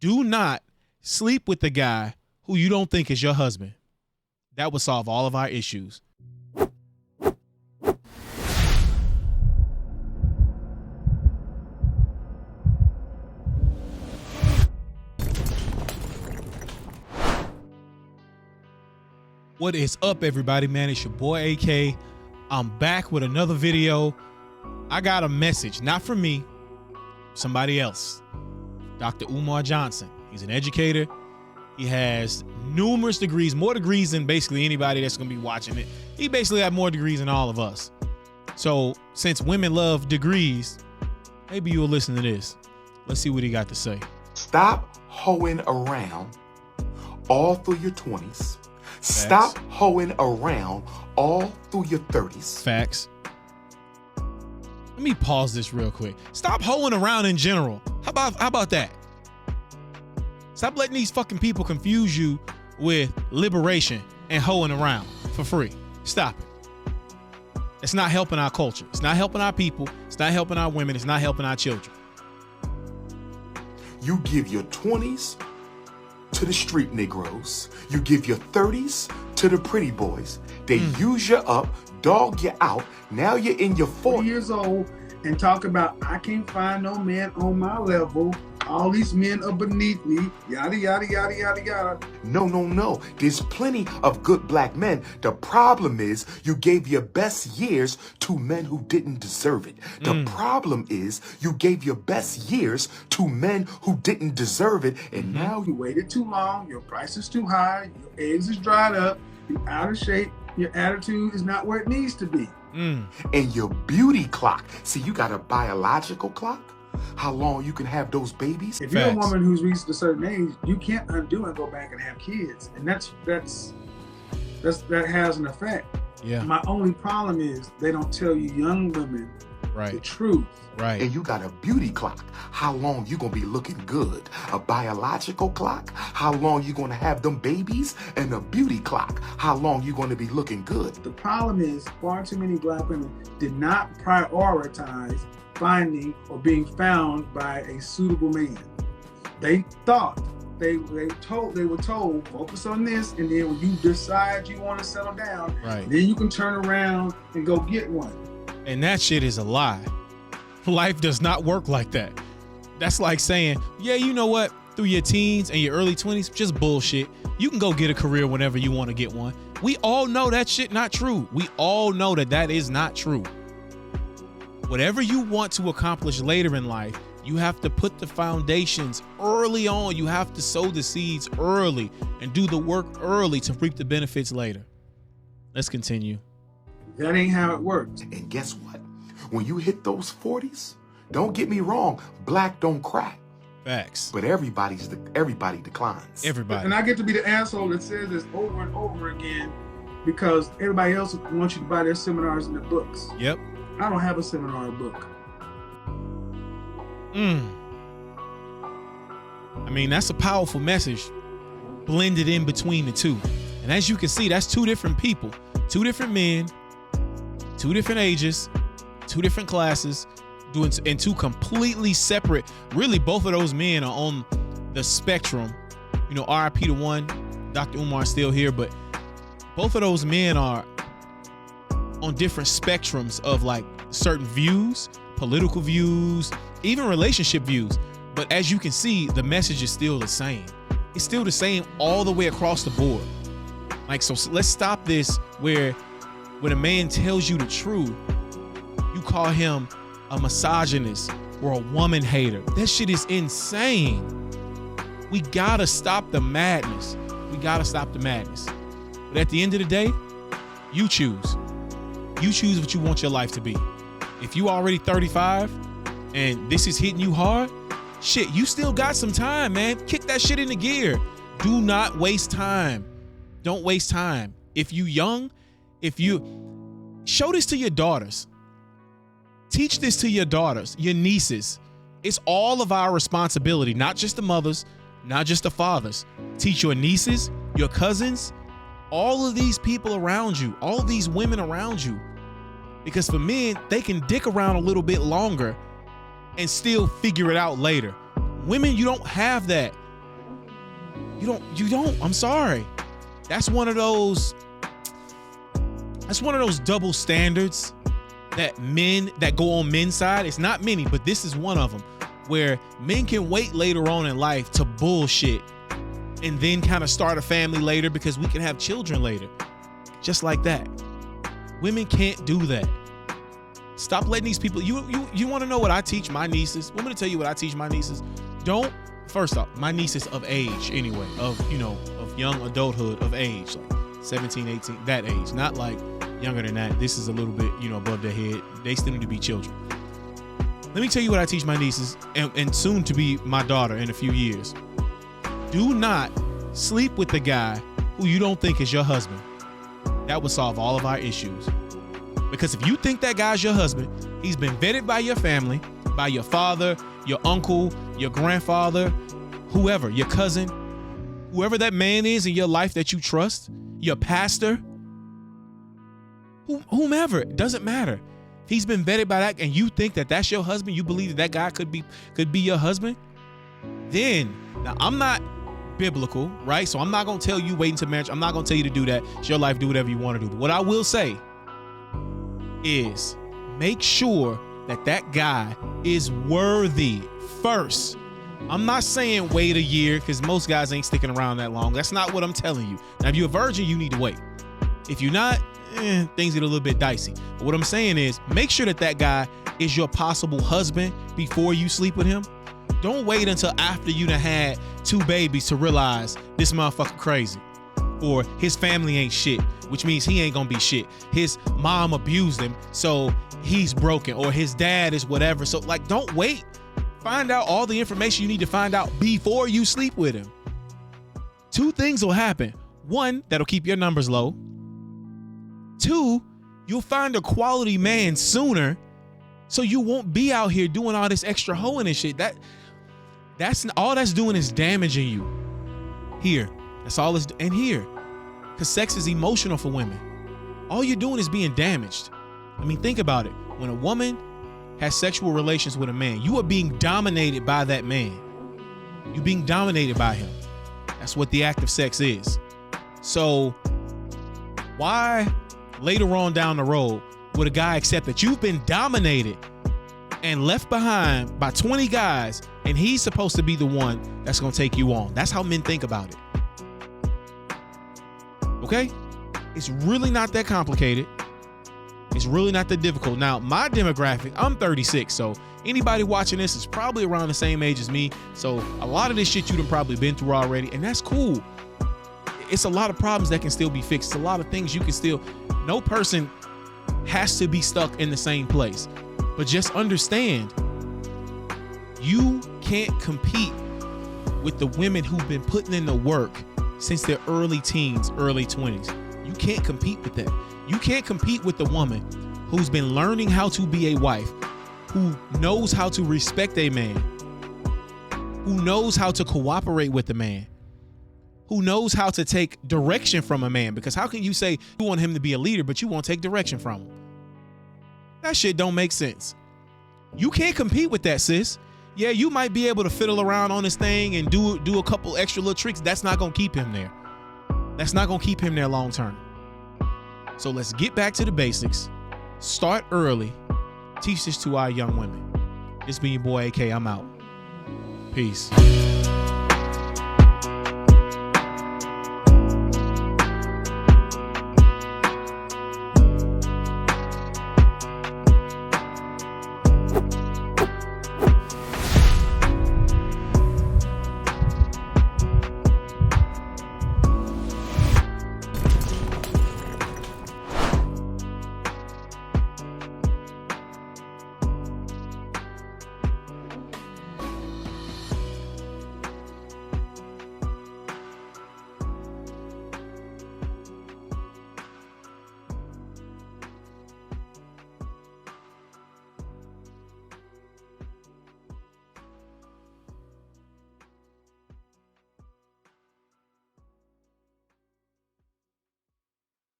Do not sleep with the guy who you don't think is your husband. That would solve all of our issues. What is up, everybody, man? It's your boy AK. I'm back with another video. I got a message, not from me, somebody else. Dr. Umar Johnson. He's an educator. He has numerous degrees, more degrees than basically anybody that's going to be watching it. He basically had more degrees than all of us. So since women love degrees, maybe you'll listen to this. Let's see what he got to say. Stop hoeing around all through your 20s. Facts. Stop hoeing around all through your 30s. Facts. Let me pause this real quick. Stop hoeing around in general. How about that? Stop letting these fucking people confuse you with liberation and hoeing around for free. Stop it. It's not helping our culture. It's not helping our people. It's not helping our women. It's not helping our children. You give your 20s to the street Negroes. You give your 30s to the pretty boys. They use you up, dog you out. Now you're in your 40 years old and talk about, I can't find no man on my level. All these men are beneath me. Yada, yada, yada, yada, yada. No. There's plenty of good black men. The problem is you gave your best years to men who didn't deserve it. The problem is you gave your best years to men who didn't deserve it. And now you waited too long. Your price is too high. Your eggs is dried up. You're out of shape. Your attitude is not where it needs to be. And your beauty clock. See, you got a biological clock. How long you can have those babies. If you're a woman who's reached a certain age, you can't undo and go back and have kids. And that has an effect. Yeah. My only problem is they don't tell you young women the truth. Right. And you got a beauty clock. How long you gonna be looking good? A biological clock. How long you gonna have them babies? And a beauty clock. How long you gonna be looking good? The problem is far too many black women did not prioritize finding or being found by a suitable man. They thought they were told focus on this, and then when you decide you want to settle down, then you can turn around and go get one. And that shit is a lie. Life does not work like that. That's like saying, yeah, you know what? Through your teens and your early 20s, just bullshit. You can go get a career whenever you want to get one. We all know that shit not true. We all know that is not true. Whatever you want to accomplish later in life, you have to put the foundations early on. You have to sow the seeds early and do the work early to reap the benefits later. Let's continue. That ain't how it works. And guess what? When you hit those 40s, don't get me wrong, black don't crack. Facts. But everybody declines. Everybody. And I get to be the asshole that says this over and over again because everybody else wants you to buy their seminars and their books. Yep. I don't have a seminar or book. I mean, that's a powerful message blended in between the two. And as you can see, that's two different people, two different men, two different ages, two different classes, doing in two completely separate. Really, both of those men are on the spectrum. You know, RIP to one, Dr. Umar is still here, but both of those men are on different spectrums of like certain views, political views, even relationship views. But as you can see, the message is still the same. It's still the same all the way across the board. Like, so let's stop this where when a man tells you the truth, you call him a misogynist or a woman hater. That shit is insane. We gotta stop the madness. We gotta stop the madness. But at the end of the day, you choose. You choose what you want your life to be. If you already 35 and this is hitting you hard, shit, you still got some time, man. Kick that shit into gear. Do not waste time. Don't waste time. If you young, show this to your daughters. Teach this to your daughters, your nieces. It's all of our responsibility, not just the mothers, not just the fathers. Teach your nieces, your cousins, all of these people around you, all of these women around you. Because for men, they can dick around a little bit longer and still figure it out later. Women, you don't have that. You don't. I'm sorry. That's one of those double standards that go on men's side. It's not many, but this is one of them where men can wait later on in life to bullshit and then kind of start a family later because we can have children later. Just like that. Women can't do that. Stop letting these people, you want to know what I teach my nieces? I'm going to tell you what I teach my nieces. First off, my nieces of age anyway, of young adulthood of age, like 17, 18, that age, not like younger than that. This is a little bit, above their head. They still need to be children. Let me tell you what I teach my nieces and soon to be my daughter in a few years. Do not sleep with the guy who you don't think is your husband. That would solve all of our issues. Because if you think that guy's your husband, he's been vetted by your family, by your father, your uncle, your grandfather, whoever, your cousin, whoever that man is in your life that you trust, your pastor, whomever, it doesn't matter. He's been vetted by that, and you think that that's your husband. You believe that guy could be your husband. Then, now I'm not biblical, right? So I'm not gonna tell you wait until marriage. I'm not gonna tell you to do that. It's your life. Do whatever you want to do. But what I will say is, make sure that guy is worthy first. I'm not saying wait a year because most guys ain't sticking around that long. That's not what I'm telling you. Now, if you're a virgin, you need to wait. If you're not, things get a little bit dicey. But what I'm saying is, make sure that guy is your possible husband before you sleep with him. Don't wait until after you done had 2 babies to realize this motherfucker crazy. Or his family ain't shit, which means he ain't gonna be shit. His mom abused him, so he's broken. Or his dad is whatever. So, don't wait. Find out all the information you need to find out before you sleep with him. 2 things will happen. 1, that'll keep your numbers low. 2, you'll find a quality man sooner, so you won't be out here doing all this extra hoeing and shit. That's all that's doing is damaging you. Here, that's all it's and here, because sex is emotional for women. All you're doing is being damaged. I mean, think about it. When a woman has sexual relations with a man, you are being dominated by that man. You're being dominated by him. That's what the act of sex is. So why later on down the road would a guy accept that you've been dominated and left behind by 20 guys and he's supposed to be the one that's going to take you on? That's how men think about it. Okay? It's really not that complicated. It's really not that difficult. Now, my demographic, I'm 36, so anybody watching this is probably around the same age as me. So a lot of this shit you done probably been through already, and that's cool. It's a lot of problems that can still be fixed. It's a lot of things you can still, no person has to be stuck in the same place. But just understand, you can't compete with the women who've been putting in the work since their early teens, early 20s. You can't compete with that. You can't compete with the woman who's been learning how to be a wife, who knows how to respect a man, who knows how to cooperate with the man, who knows how to take direction from a man. Because how can you say you want him to be a leader, but you won't take direction from him? That shit don't make sense. You can't compete with that, sis. Yeah, you might be able to fiddle around on this thing and do a couple extra little tricks. That's not going to keep him there. That's not going to keep him there long term. So let's get back to the basics. Start early. Teach this to our young women. It's been your boy AK. I'm out. Peace.